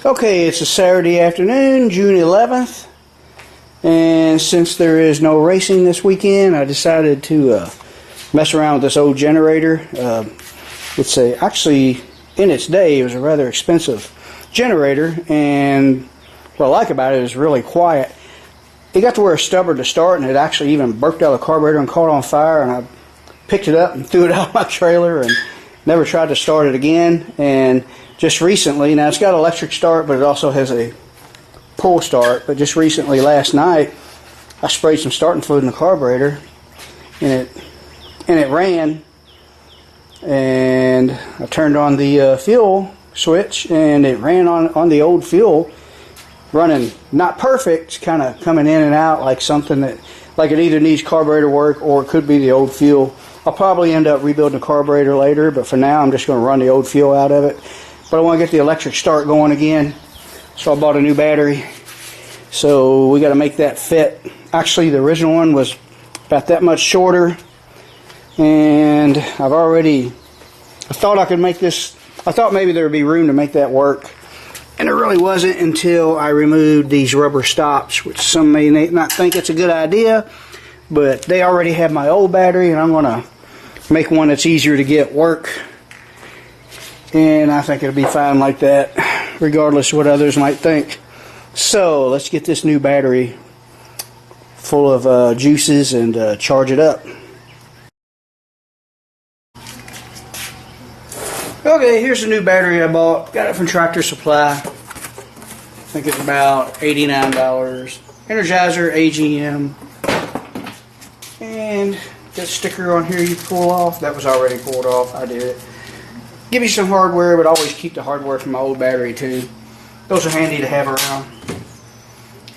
Okay, it's a Saturday afternoon, June 11th, and since there is no racing this weekend, I decided to mess around with this old generator. It's actually, in its day, it was a rather expensive generator, and what I like about it is really quiet. It got to where it's stubborn to start, and it actually even burped out of the carburetor and caught on fire, and I picked it up and threw it out of my trailer and never tried to start it again. And just recently, now it's got electric start, but it also has a pull start, but just recently, last night, I sprayed some starting fluid in the carburetor, and it ran, and I turned on the fuel switch, and it ran on the old fuel, running not perfect, kind of coming in and out like something that, like it either needs carburetor work or it could be the old fuel. I'll probably end up rebuilding the carburetor later, but for now I'm just going to run the old fuel out of it. But I want to get the electric start going again, so I bought a new battery. So we got to make that fit. Actually, the original one was about that much shorter, and I thought I could make this, I thought maybe there would be room to make that work, and there really wasn't until I removed these rubber stops, which some may not think it's a good idea, but they already have my old battery, and I'm going to make one that's easier to get work. And I think it'll be fine like that, regardless of what others might think. So let's get this new battery full of juices and charge it up. Okay, here's the new battery I bought. Got it from Tractor Supply. I think it's about $89. Energizer AGM. And that sticker on here you pull off. That was already pulled off. I did it. Give you some hardware, but always keep the hardware from my old battery too. Those are handy to have around.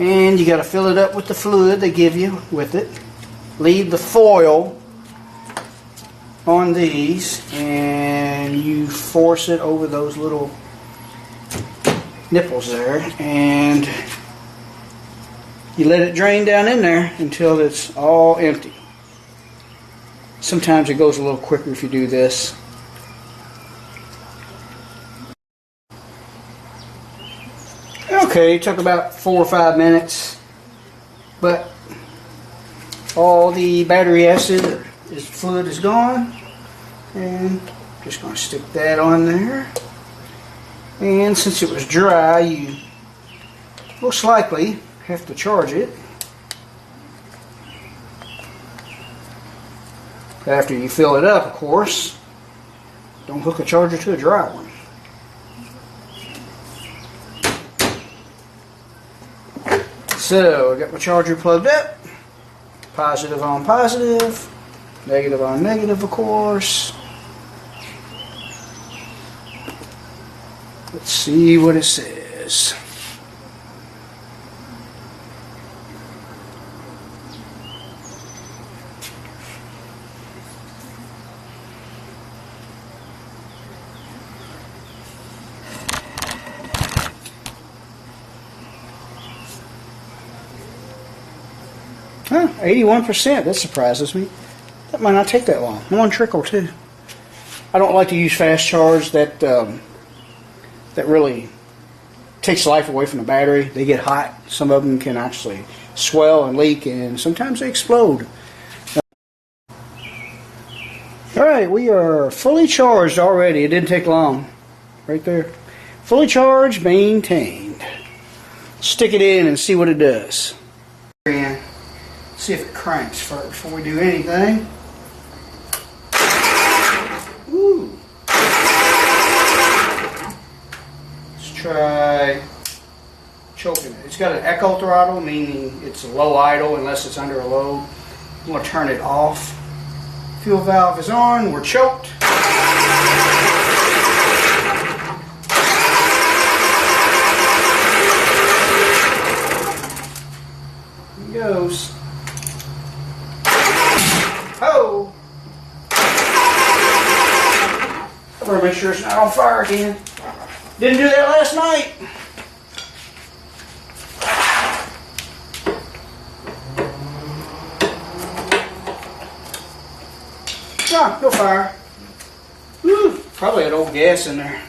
And you got to fill it up with the fluid they give you with it. Leave the foil on these, and you force it over those little nipples there, and you let it drain down in there until it's all empty. Sometimes it goes a little quicker if you do this. Okay, it took about 4 or 5 minutes, but all the battery acid fluid is gone, and just going to stick that on there. And since it was dry, you most likely have to charge it after you fill it up, of course. Don't hook a charger to a dry one. So I got my charger plugged up, positive on positive, negative on negative, of course. Let's see what it says. Huh, 81%, that surprises me. That might not take that long. One trickle too. I don't like to use fast charge. That really takes life away from the battery. They get hot. Some of them can actually swell and leak, and sometimes they explode. Alright, we are fully charged already. It didn't take long. Right there. Fully charged, maintained. Stick it in and see what it does. See if it cranks first before we do anything. Ooh. Let's try choking it. It's got an echo throttle, meaning it's a low idle unless it's under a load. I'm going to turn it off. Fuel valve is on. We're choked. Here it goes. Oh! I better make sure it's not on fire again. Didn't do that last night. Ah, no fire. Woo, probably had old gas in there.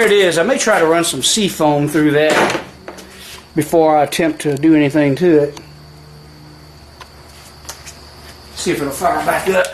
there it is. I may try to run some seafoam through that before I attempt to do anything to it. See if it'll fire back up.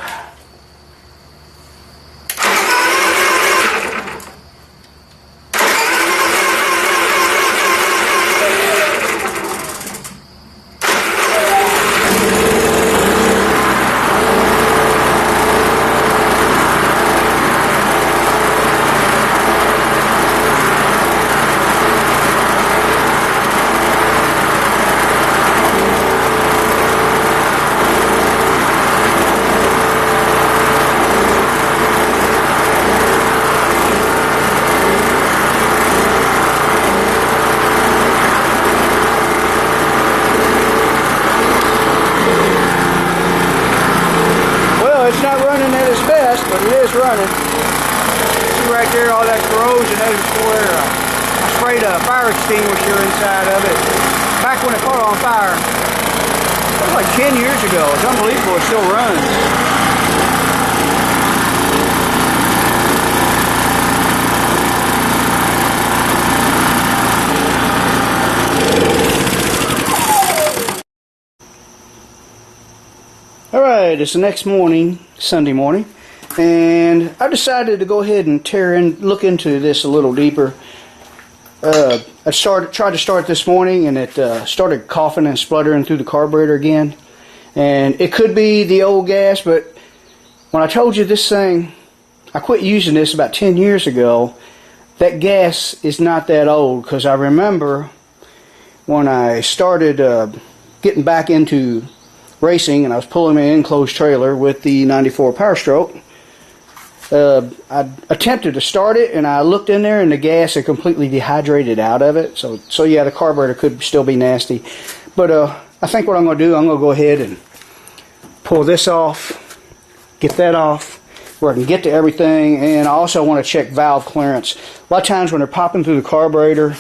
It's not running at its best, but it is running. See right there, all that corrosion, that is where I sprayed a fire extinguisher inside of it back when it caught on fire. That was like 10 years ago. It's unbelievable, it still runs. Alright, it's the next morning, Sunday morning, and I decided to go ahead and look into this a little deeper. I tried to start this morning, and it started coughing and spluttering through the carburetor again. And it could be the old gas, but when I told you this thing, I quit using this about 10 years ago. That gas is not that old, because I remember when I started getting back into racing, and I was pulling an enclosed trailer with the 94 Power Stroke. I attempted to start it, and I looked in there, and the gas had completely dehydrated out of it. So yeah, the carburetor could still be nasty. But I think what I'm going to do, I'm going to go ahead and pull this off, get that off, where I can get to everything. And I also want to check valve clearance. A lot of times when they're popping through the carburetor,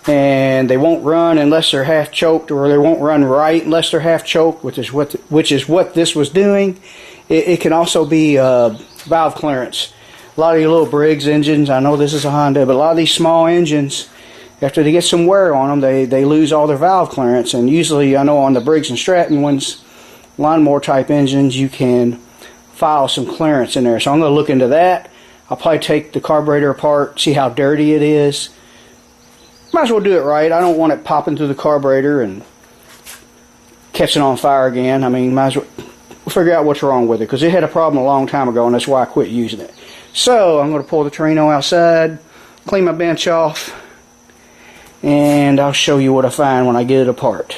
and they won't run unless they're half choked, or they won't run right unless they're half choked, which is what this was doing. It can also be valve clearance. A lot of your little Briggs engines, I know this is a Honda, but a lot of these small engines, after they get some wear on them, they lose all their valve clearance. And usually, I know on the Briggs and Stratton ones, lawnmower type engines, you can file some clearance in there. So I'm going to look into that. I'll probably take the carburetor apart, see how dirty it is. Might as well do it right. I don't want it popping through the carburetor and catching on fire again. I mean, might as well figure out what's wrong with it, because it had a problem a long time ago, and that's why I quit using it. So I'm going to pull the Torino outside, clean my bench off, and I'll show you what I find when I get it apart.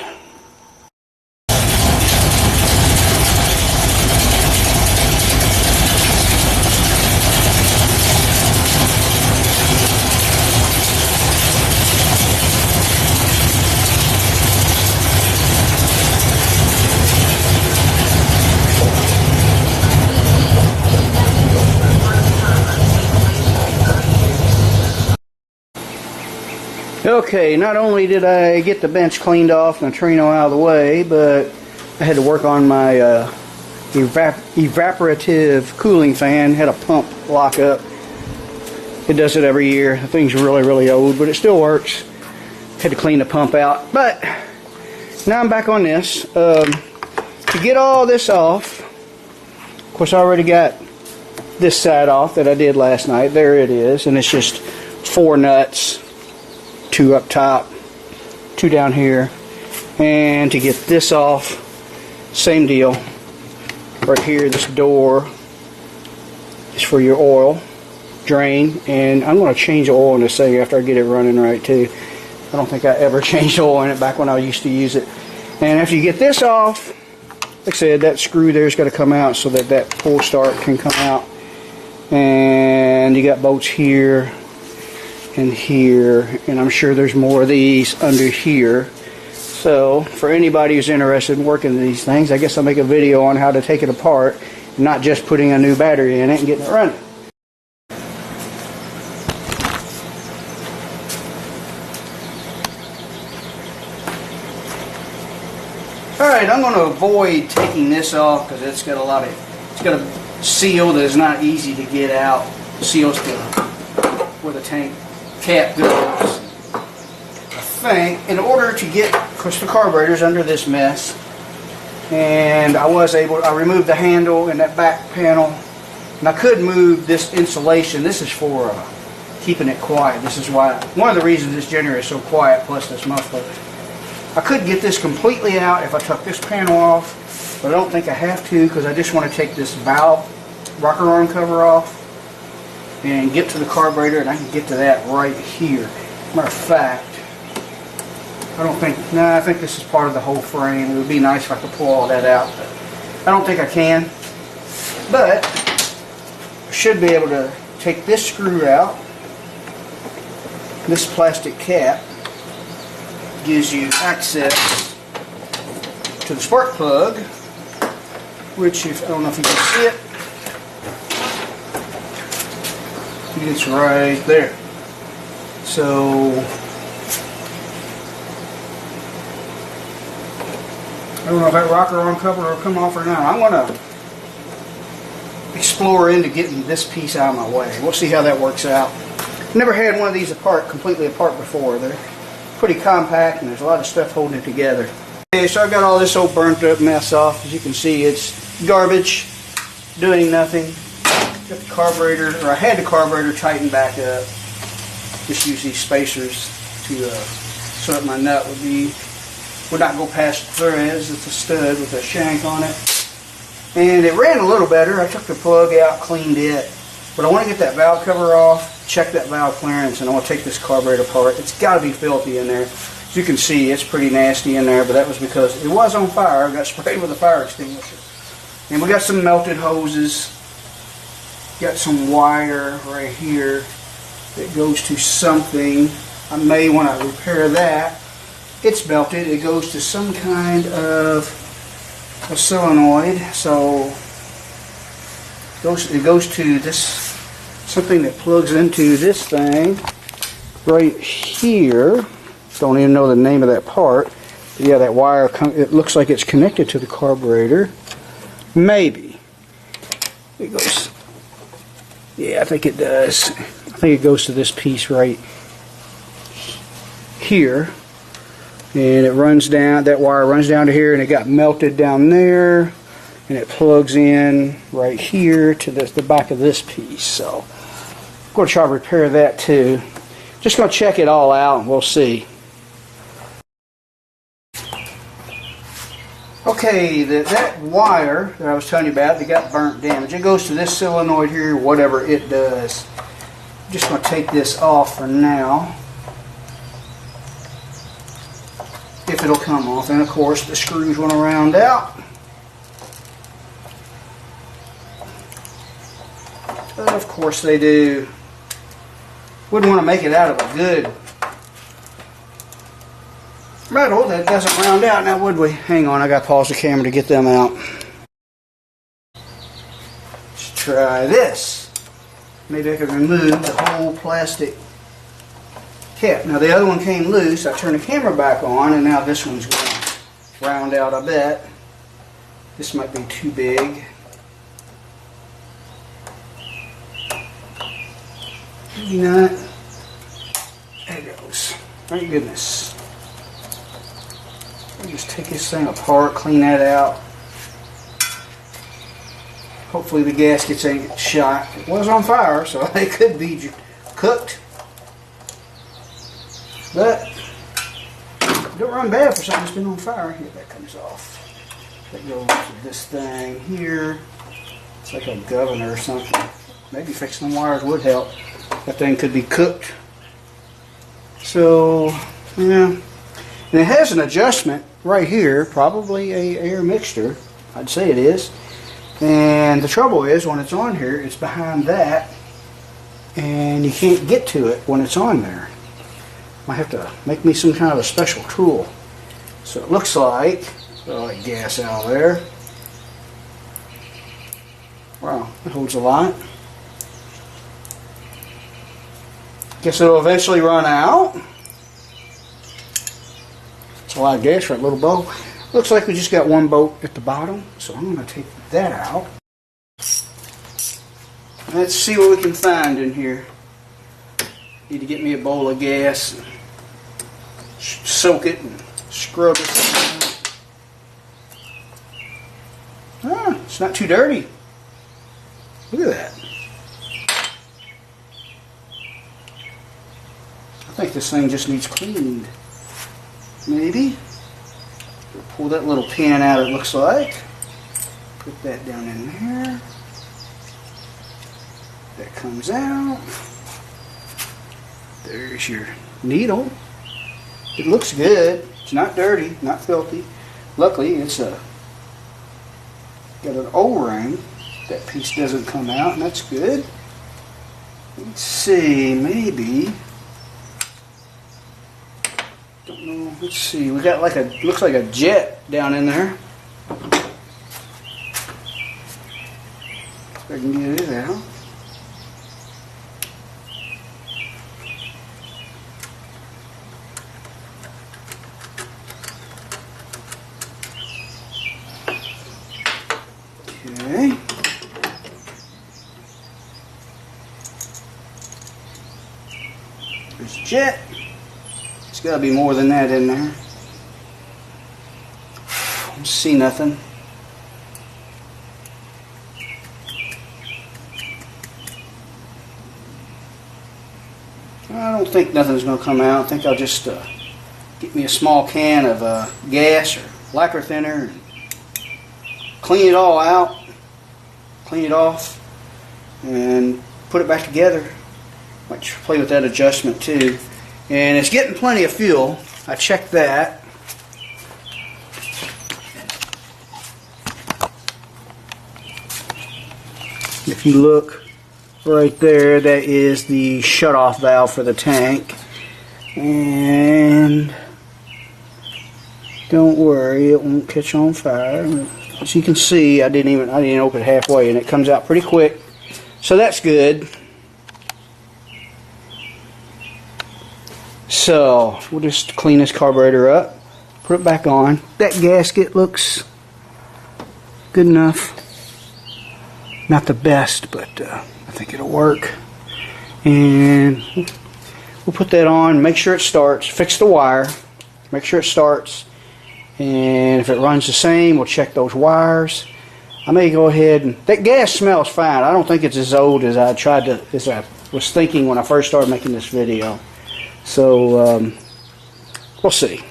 Okay, not only did I get the bench cleaned off and the Torino out of the way, but I had to work on my evaporative cooling fan. Had a pump lock up. It does it every year. The thing's really, really old, but it still works. Had to clean the pump out. But now I'm back on this. To get all this off, of course I already got this side off that I did last night. There it is, and it's just 4 nuts. 2 up top, 2 down here. And to get this off, same deal. Right here, this door is for your oil drain, and I'm going to change the oil in this thing after I get it running right too. I don't think I ever changed oil in it back when I used to use it. And after you get this off, like I said, that screw there's got to come out so that that pull start can come out. And you got bolts here and here, and I'm sure there's more of these under here. So for anybody who's interested in working these things, I guess I'll make a video on how to take it apart, and not just putting a new battery in it and getting it running. Alright, I'm going to avoid taking this off because it's got a seal that is not easy to get out. The seal's going to where the tank cap goes. I think in order to get, of course, the carburetor's under this mess, and I removed the handle and that back panel, and I could move this insulation. This is for keeping it quiet. This is why, one of the reasons this generator is so quiet, plus this muffler. I could get this completely out if I took this panel off, but I don't think I have to, because I just want to take this valve rocker arm cover off and get to the carburetor, and I can get to that right here. Matter of fact, I think this is part of the whole frame. It would be nice if I could pull all that out, but I don't think I can. But I should be able to take this screw out. This plastic cap gives you access to the spark plug, which, I don't know if you can see it, it's right there. So I don't know if that rocker arm cover will come off or not. I'm going to explore into getting this piece out of my way. We'll see how that works out. Never had one of these completely apart before. They're pretty compact, and there's a lot of stuff holding it together. Okay, so I've got all this old burnt up mess off. As you can see, it's garbage, doing nothing. Got the carburetor, or I had the carburetor tightened back up. Just use these spacers to so that my nut would not go past the threads. It's a stud with a shank on it. And it ran a little better. I took the plug out, cleaned it. But I want to get that valve cover off, check that valve clearance, and I want to take this carburetor apart. It's got to be filthy in there. As you can see, it's pretty nasty in there, but that was because it was on fire. I got sprayed with a fire extinguisher. And we got some melted hoses. Got some wire right here that goes to something. I may want to repair that. It's melted. It goes to some kind of a solenoid. So it goes to this, something that plugs into this thing right here. Don't even know the name of that part. But yeah, that wire, it looks like it's connected to the carburetor. Maybe. It goes. Yeah, I think it does. I think it goes to this piece right here. And it runs down, that wire runs down to here, and it got melted down there. And it plugs in right here to the back of this piece. So I'm going to try to repair that too. Just going to check it all out and we'll see. Okay, that wire that I was telling you about, it got burnt damage. It goes to this solenoid here, whatever it does. I'm just going to take this off for now. If it'll come off. And of course the screws want to round out. Of course they do. Wouldn't want to make it out of a good metal that doesn't round out now, would we? Hang on, I got to pause the camera to get them out. Let's try this. Maybe I can remove the whole plastic cap. Now the other one came loose. I turned the camera back on, and now this one's going to round out, I bet. This might be too big. Maybe not. There it goes. Thank goodness. Let me just take this thing apart, clean that out. Hopefully the gaskets ain't shot. It was on fire, so it could be cooked. But don't run bad for something that's been on fire. Here, that comes off. That goes to this thing here. It's like a governor or something. Maybe fixing the wires would help. That thing could be cooked. So, yeah. And it has an adjustment right here, probably a air mixture. I'd say it is. And the trouble is, when it's on here, it's behind that, and you can't get to it when it's on there. Might have to make me some kind of a special tool. So it looks like, gas out there. Wow, it holds a lot. Guess it'll eventually run out. It's a lot of gas for that little bolt. Looks like we just got one bolt at the bottom, so I'm going to take that out. Let's see what we can find in here. Need to get me a bowl of gas, and soak it and scrub it. Ah, it's not too dirty. Look at that. I think this thing just needs cleaned. Maybe. Pull that little pin out, it looks like. Put that down in there. That comes out. There's your needle. It looks good. It's not dirty, not filthy. Luckily, it's got an O-ring. That piece doesn't come out, and that's good. Let's see, maybe. Don't know. Let's see. We got like looks like a jet down in there. If I can get it out. Okay. There's jet. There's got to be more than that in there. I don't see nothing. I don't think nothing's going to come out. I think I'll just get me a small can of gas or lacquer thinner and clean it all out, clean it off, and put it back together. Might play with that adjustment too. And it's getting plenty of fuel. I checked that. If you look right there, that is the shutoff valve for the tank. And don't worry, it won't catch on fire. As you can see, I didn't open it halfway, and it comes out pretty quick. So that's good. So we'll just clean this carburetor up, put it back on. That gasket looks good enough. Not the best, but I think it'll work. And we'll put that on, make sure it starts, fix the wire, make sure it starts. And if it runs the same, we'll check those wires. I may go ahead and that gas smells fine. I don't think it's as old as I was thinking when I first started making this video. So we'll see.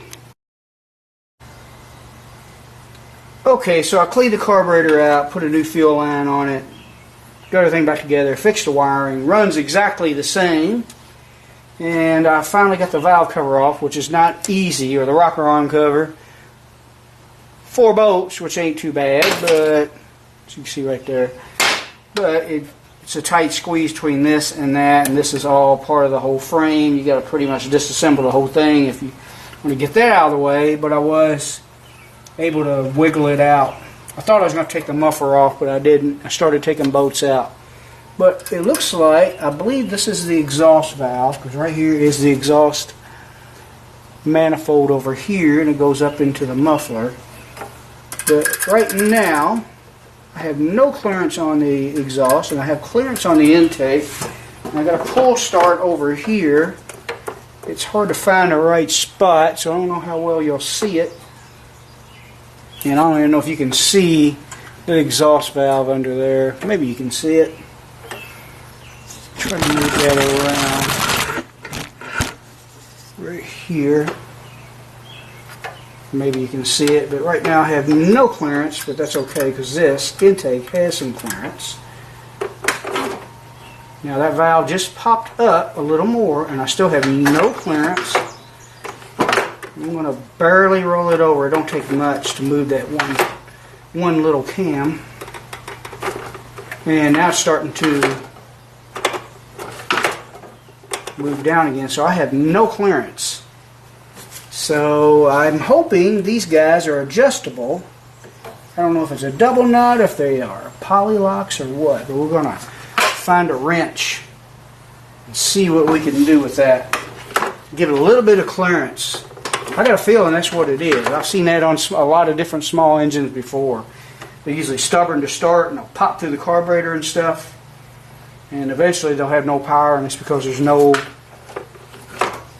Okay, so I cleaned the carburetor out, put a new fuel line on it, got everything back together, fixed the wiring, runs exactly the same, and I finally got the valve cover off, which is not easy, or the rocker arm cover. 4 bolts, which ain't too bad, but as you can see right there, but it's a tight squeeze between this and that, and this is all part of the whole frame. You got to pretty much disassemble the whole thing if you want to get that out of the way, but I was able to wiggle it out. I thought I was going to take the muffler off, but I didn't. I started taking bolts out. But it looks like, I believe this is the exhaust valve, because right here is the exhaust manifold over here, and it goes up into the muffler. But right now, I have no clearance on the exhaust, and I have clearance on the intake. And I got a pull start over here. It's hard to find the right spot, so I don't know how well you'll see it. And I don't even know if you can see the exhaust valve under there. Maybe you can see it. Try to move that around. Right here. Maybe you can see it, but right now I have no clearance, but that's okay because this intake has some clearance. Now that valve just popped up a little more, and I still have no clearance. I'm going to barely roll it over. It don't take much to move that one little cam. And now it's starting to move down again, so I have no clearance. So I'm hoping these guys are adjustable. I don't know if it's a double nut, if they are poly locks or what, but we're going to find a wrench and see what we can do with that. Give it a little bit of clearance. I got a feeling that's what it is. I've seen that on a lot of different small engines before. They're usually stubborn to start, and they'll pop through the carburetor and stuff. And eventually they'll have no power, and it's because there's no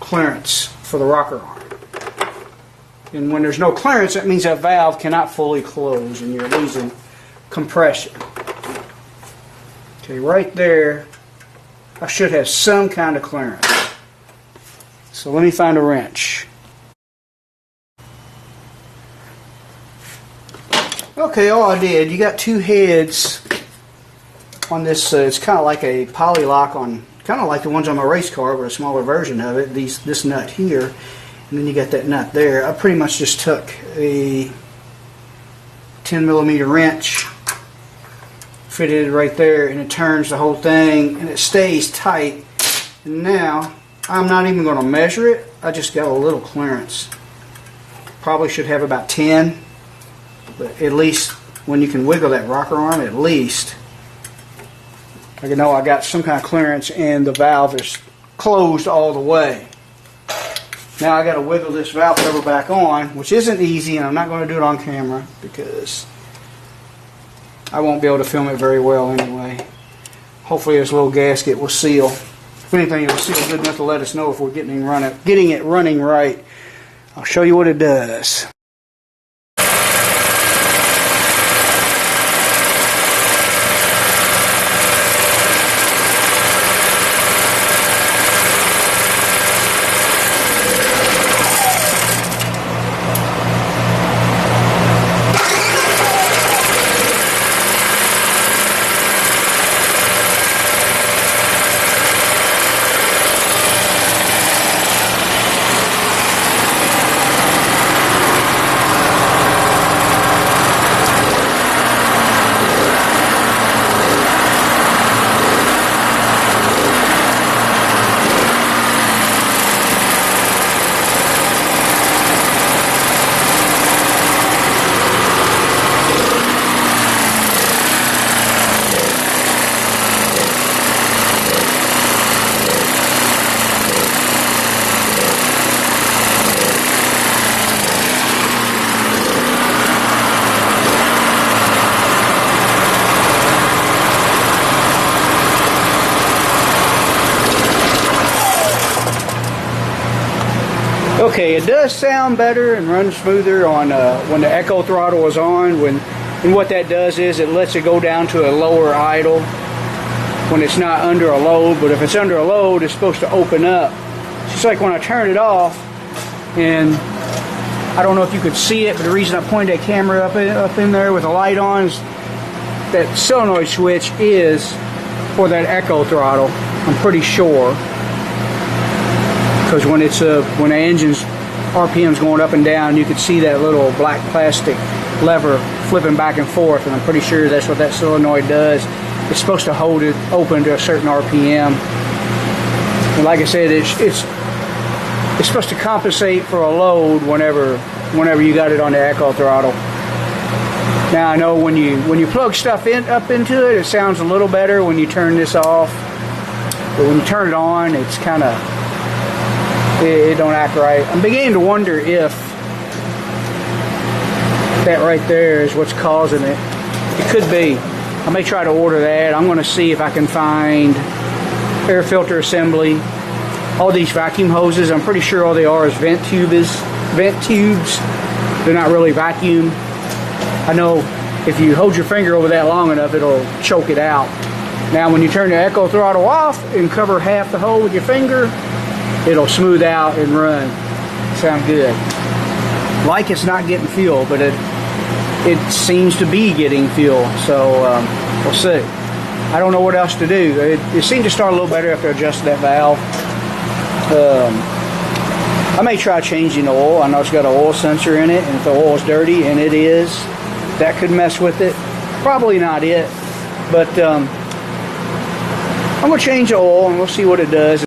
clearance for the rocker arm. And when there's no clearance, that means that valve cannot fully close and you're losing compression. Okay, right there, I should have some kind of clearance. So let me find a wrench. Okay, all I did, you got two heads on this. It's kind of like a poly lock on, kind of like the ones on my race car, but a smaller version of it. This nut here, and then you got that nut there. I pretty much just took a 10mm wrench, fitted it right there, and it turns the whole thing, and it stays tight. And now I'm not even going to measure it. I just got a little clearance. Probably should have about 10. But at least when you can wiggle that rocker arm, at least I can know I got some kind of clearance and the valve is closed all the way. Now I got to wiggle this valve cover back on, which isn't easy, and I'm not going to do it on camera because I won't be able to film it very well anyway. Hopefully this little gasket will seal. If anything, it will seal good enough to let us know if we're getting it running right. I'll show you what it does. Okay, it does sound better and run smoother on when the echo throttle is on. And what that does is it lets it go down to a lower idle when it's not under a load. But if it's under a load, it's supposed to open up. It's just like when I turn it off, and I don't know if you could see it, but the reason I pointed that camera up in there with the light on is that solenoid switch is for that echo throttle. I'm pretty sure. Because when the engine's RPM's going up and down, you could see that little black plastic lever flipping back and forth, and I'm pretty sure that's what that solenoid does. It's supposed to hold it open to a certain RPM. And like I said, it's supposed to compensate for a load whenever you got it on the echo throttle. Now I know when you plug stuff up into it, it sounds a little better when you turn this off. But when you turn it on, it's kind of it don't act right. I'm beginning to wonder if that right there is what's causing it. It could be. I may try to order that. I'm going to see if I can find air filter assembly. All these vacuum hoses, I'm pretty sure all they are is vent tubes. They're not really vacuum. I know if you hold your finger over that long enough, it'll choke it out. Now when you turn the echo throttle off and cover half the hole with your finger, it'll smooth out and run. Sound good. Like it's not getting fuel, but it seems to be getting fuel. So we'll see. I don't know what else to do. It seemed to start a little better after I adjusted that valve. I may try changing the oil. I know it's got an oil sensor in it, and if the oil is dirty, and it is, that could mess with it. Probably not it, but I'm going to change the oil and we'll see what it does.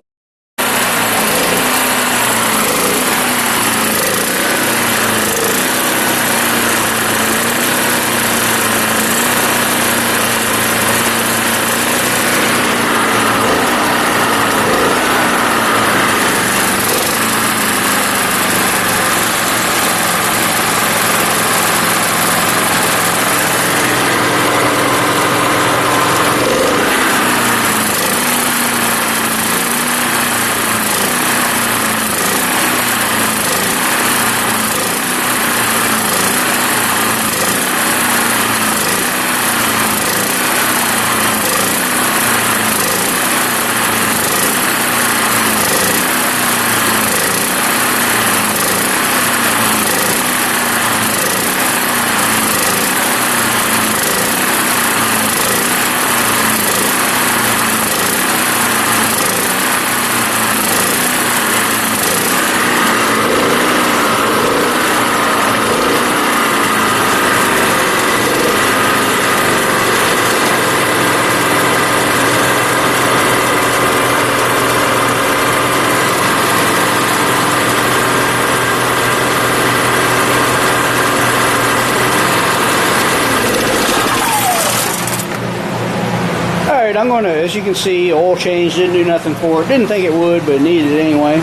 Alright, I'm going to, as you can see, oil change didn't do nothing for it. Didn't think it would, but it needed it anyway.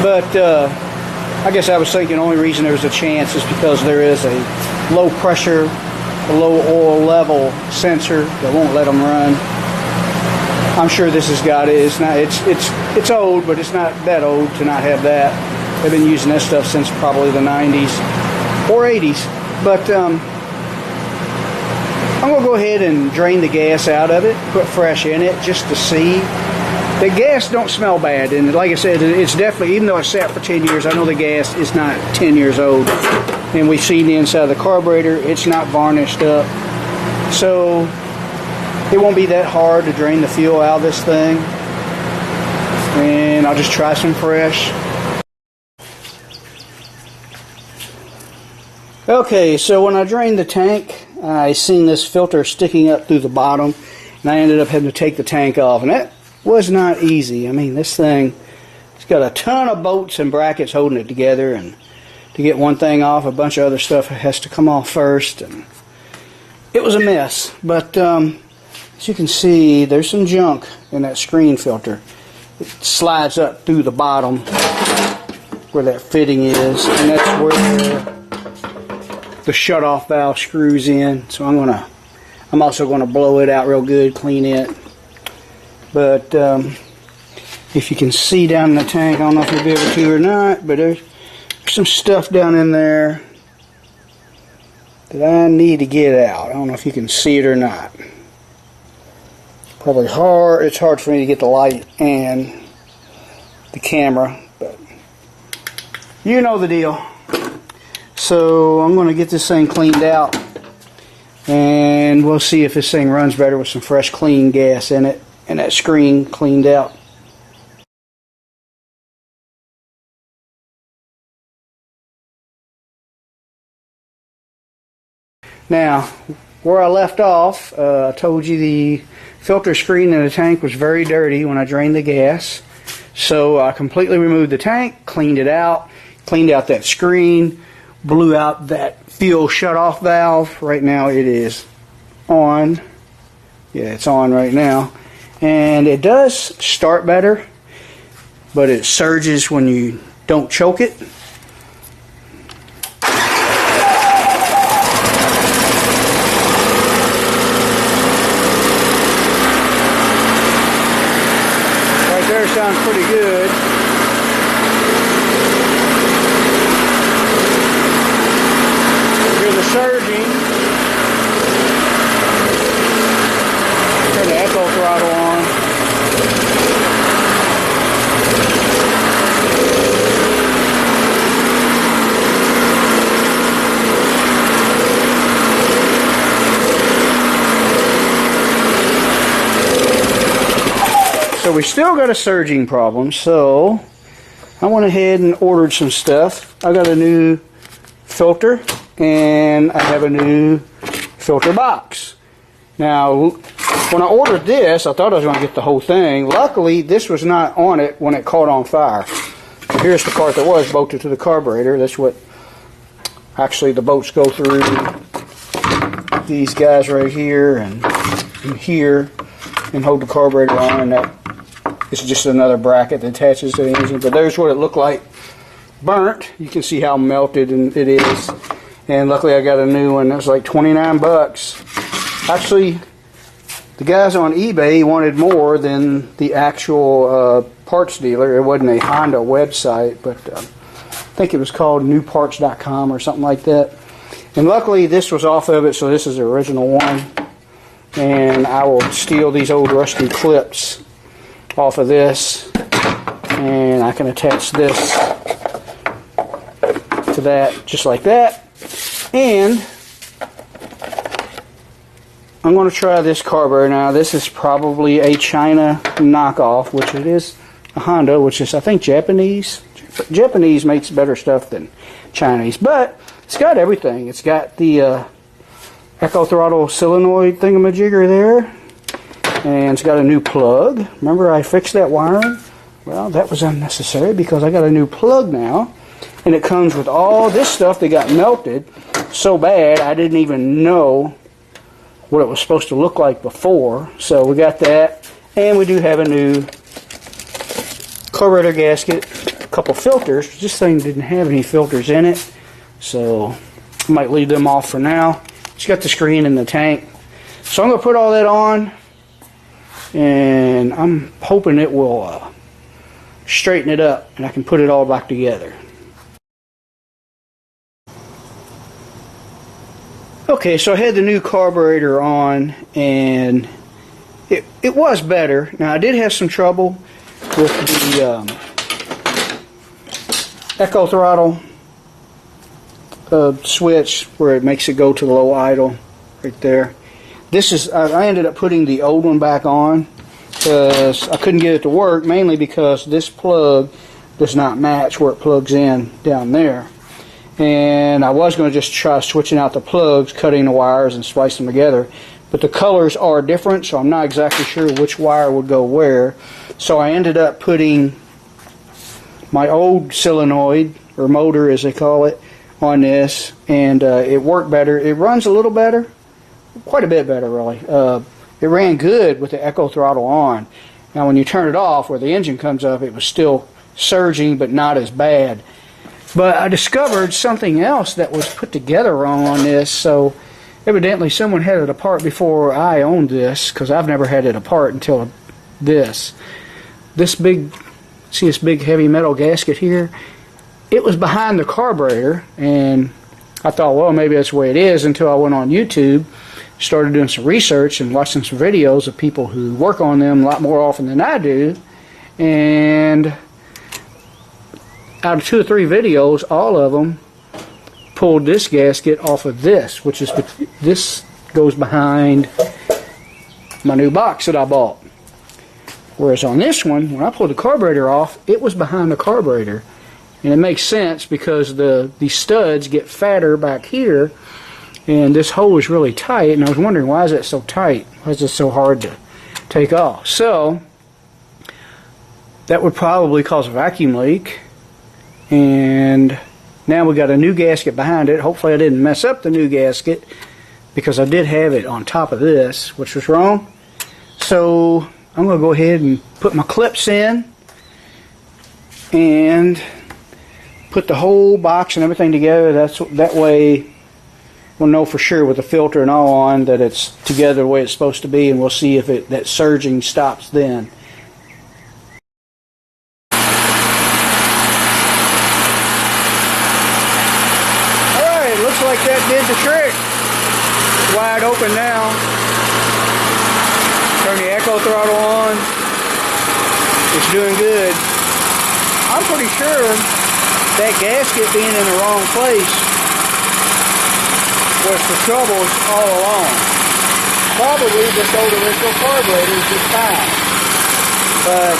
But I guess I was thinking the only reason there was a chance is because there is a low pressure, a low oil level sensor that won't let them run. I'm sure this has got it. It's not. It's old, but it's not that old to not have that. They've been using that stuff since probably the 90s or 80s. But I'm going to go ahead and drain the gas out of it, put fresh in it just to see. The gas don't smell bad, and like I said, it's definitely, even though it's sat for 10 years, I know the gas is not 10 years old. And we've seen the inside of the carburetor, it's not varnished up. So it won't be that hard to drain the fuel out of this thing. And I'll just try some fresh. Okay, so when I drained the tank, I seen this filter sticking up through the bottom, and I ended up having to take the tank off, and that was not easy. I mean, this thing, it's got a ton of bolts and brackets holding it together, and to get one thing off, a bunch of other stuff has to come off first, and it was a mess. But as you can see, there's some junk in that screen filter. It slides up through the bottom where that fitting is, and that's where the shut-off valve screws in. So I'm also gonna blow it out real good, clean it. But if you can see down in the tank, I don't know if you'll be able to or not, but there's some stuff down in there that I need to get out. I don't know if you can see it or not. Probably hard. It's hard for me to get the light and the camera, but you know the deal. So I'm going to get this thing cleaned out, and we'll see if this thing runs better with some fresh clean gas in it and that screen cleaned out. Now, where I left off, I told you the filter screen in the tank was very dirty when I drained the gas. So I completely removed the tank, cleaned it out, cleaned out that screen, blew out that fuel shut-off valve. Right now it is on. Yeah, it's on right now. And it does start better, but it surges when you don't choke it. Right there sounds pretty good. Hear the surging. Turn the echo throttle on. So we still got a surging problem, so I went ahead and ordered some stuff. I got a new filter, and I have a new filter box. Now, when I ordered this, I thought I was going to get the whole thing. Luckily, this was not on it when it caught on fire. Here's the part that was bolted to the carburetor. That's what actually the bolts go through. These guys right here and here, and hold the carburetor on, and that is just another bracket that attaches to the engine. But there's what it looked like burnt. You can see how melted it is. And luckily I got a new one. It was like 29 bucks. Actually, the guys on eBay wanted more than the actual parts dealer. It wasn't a Honda website, but I think it was called newparts.com or something like that. And luckily this was off of it, so this is the original one. And I will steal these old rusty clips off of this, and I can attach this to that just like that. And I'm going to try this carburetor now. This is probably a China knockoff, which it is a Honda, which is I think Japanese. Japanese makes better stuff than Chinese, but it's got everything. It's got the echo throttle solenoid thingamajigger there, and it's got a new plug. Remember I fixed that wiring? Well, that was unnecessary because I got a new plug now, and it comes with all this stuff that got melted so bad I didn't even know what it was supposed to look like before. So we got that, and we do have a new carburetor gasket, a couple filters. This thing didn't have any filters in it, so I might leave them off for now. It's got the screen and the tank. So I'm going to put all that on, and I'm hoping it will straighten it up and I can put it all back together. Okay, so I had the new carburetor on, and it was better. Now I did have some trouble with the echo throttle switch where it makes it go to the low idle right there. This is, I ended up putting the old one back on because I couldn't get it to work, mainly because this plug does not match where it plugs in down there. And I was going to just try switching out the plugs, cutting the wires and splicing them together, but the colors are different, so I'm not exactly sure which wire would go where. So I ended up putting my old solenoid, or motor as they call it, on this, and it worked better. It runs a little better, quite a bit better really. It ran good with the echo throttle on. Now when you turn it off where the engine comes up, it was still surging but not as bad. But I discovered something else that was put together wrong on this, so evidently someone had it apart before I owned this, because I've never had it apart until this. This big, see this big heavy metal gasket here? It was behind the carburetor, and I thought, well, maybe that's the way it is, until I went on YouTube, started doing some research and watching some videos of people who work on them a lot more often than I do, and out of 2 or 3 videos, all of them pulled this gasket off of this, which is, this goes behind my new box that I bought. Whereas on this one, when I pulled the carburetor off, it was behind the carburetor. And it makes sense because the studs get fatter back here, and this hole is really tight, and I was wondering, why is it so tight? Why is it so hard to take off? So that would probably cause a vacuum leak. And now we got a new gasket behind it. Hopefully I didn't mess up the new gasket, because I did have it on top of this, which was wrong. So I'm going to go ahead and put my clips in and put the whole box and everything together. That way we'll know for sure with the filter and all on that it's together the way it's supposed to be, and we'll see if that surging stops then. Looks like that did the trick. Wide open now. Turn the echo throttle on. It's doing good. I'm pretty sure that gasket being in the wrong place was the troubles all along. Probably this old original carburetor is just fine. But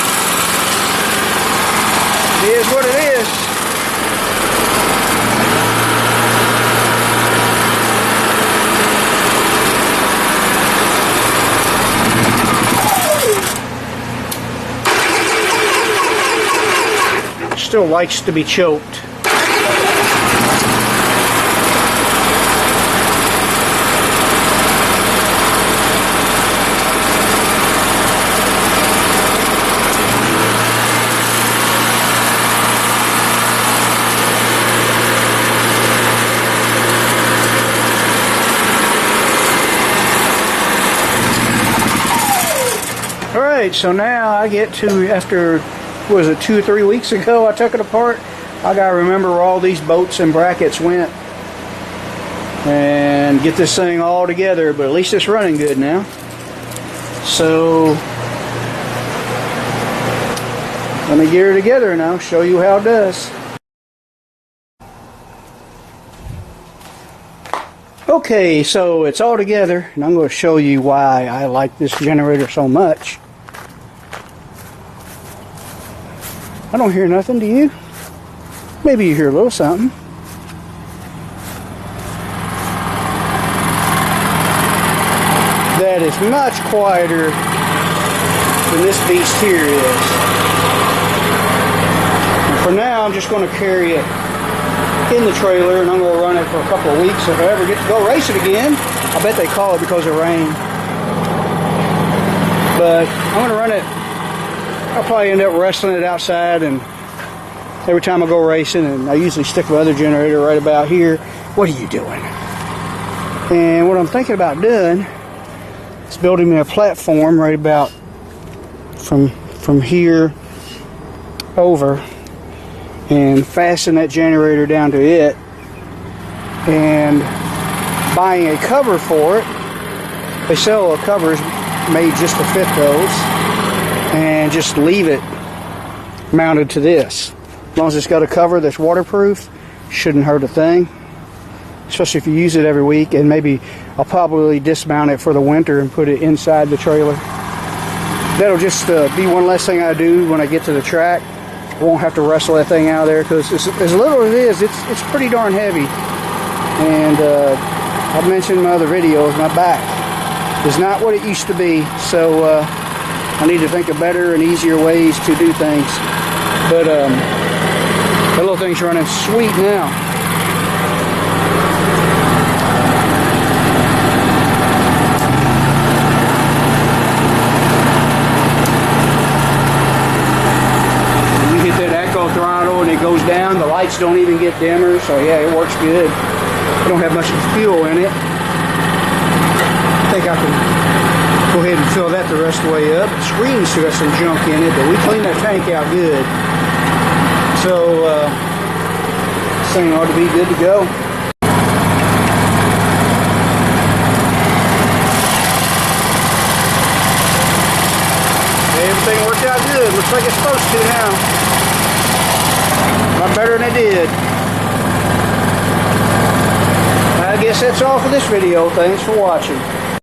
it is what it is. Still likes to be choked. Alright, so now I get to, after was it 2 or 3 weeks ago I took it apart, I gotta remember where all these bolts and brackets went and get this thing all together, but at least it's running good now. So let me get her together and I'll show you how it does. Okay, so it's all together, and I'm going to show you why I like this generator so much. I don't hear nothing, do you? Maybe you hear a little something. That is much quieter than this beast here is. And for now, I'm just going to carry it in the trailer, and I'm going to run it for a couple of weeks. If I ever get to go race it again, I bet they call it because of rain. But I'm going to run it. I'll probably end up wrestling it outside, and every time I go racing, and I usually stick my other generator right about here. What are you doing? And what I'm thinking about doing is building me a platform right about from here over, and fasten that generator down to it, and buying a cover for it. They sell covers made just to fit those, and just leave it mounted to this. As long as it's got a cover that's waterproof, shouldn't hurt a thing, especially if you use it every week. And maybe I'll probably dismount it for the winter and put it inside the trailer. That'll just be one less thing I do when I get to the track. I won't have to wrestle that thing out of there, because as little as it is, it's pretty darn heavy. And I've mentioned in my other videos, my back is not what it used to be, so I need to think of better and easier ways to do things. But that little thing's running sweet now. When you hit that echo throttle and it goes down, the lights don't even get dimmer, so yeah, it works good. I don't have much fuel in it. I think I can go ahead and fill that the rest of the way up. The screen's still got some junk in it, but we cleaned that tank out good. So this thing ought to be good to go. Everything worked out good. Looks like it's supposed to now. A lot better than it did. I guess that's all for this video. Thanks for watching.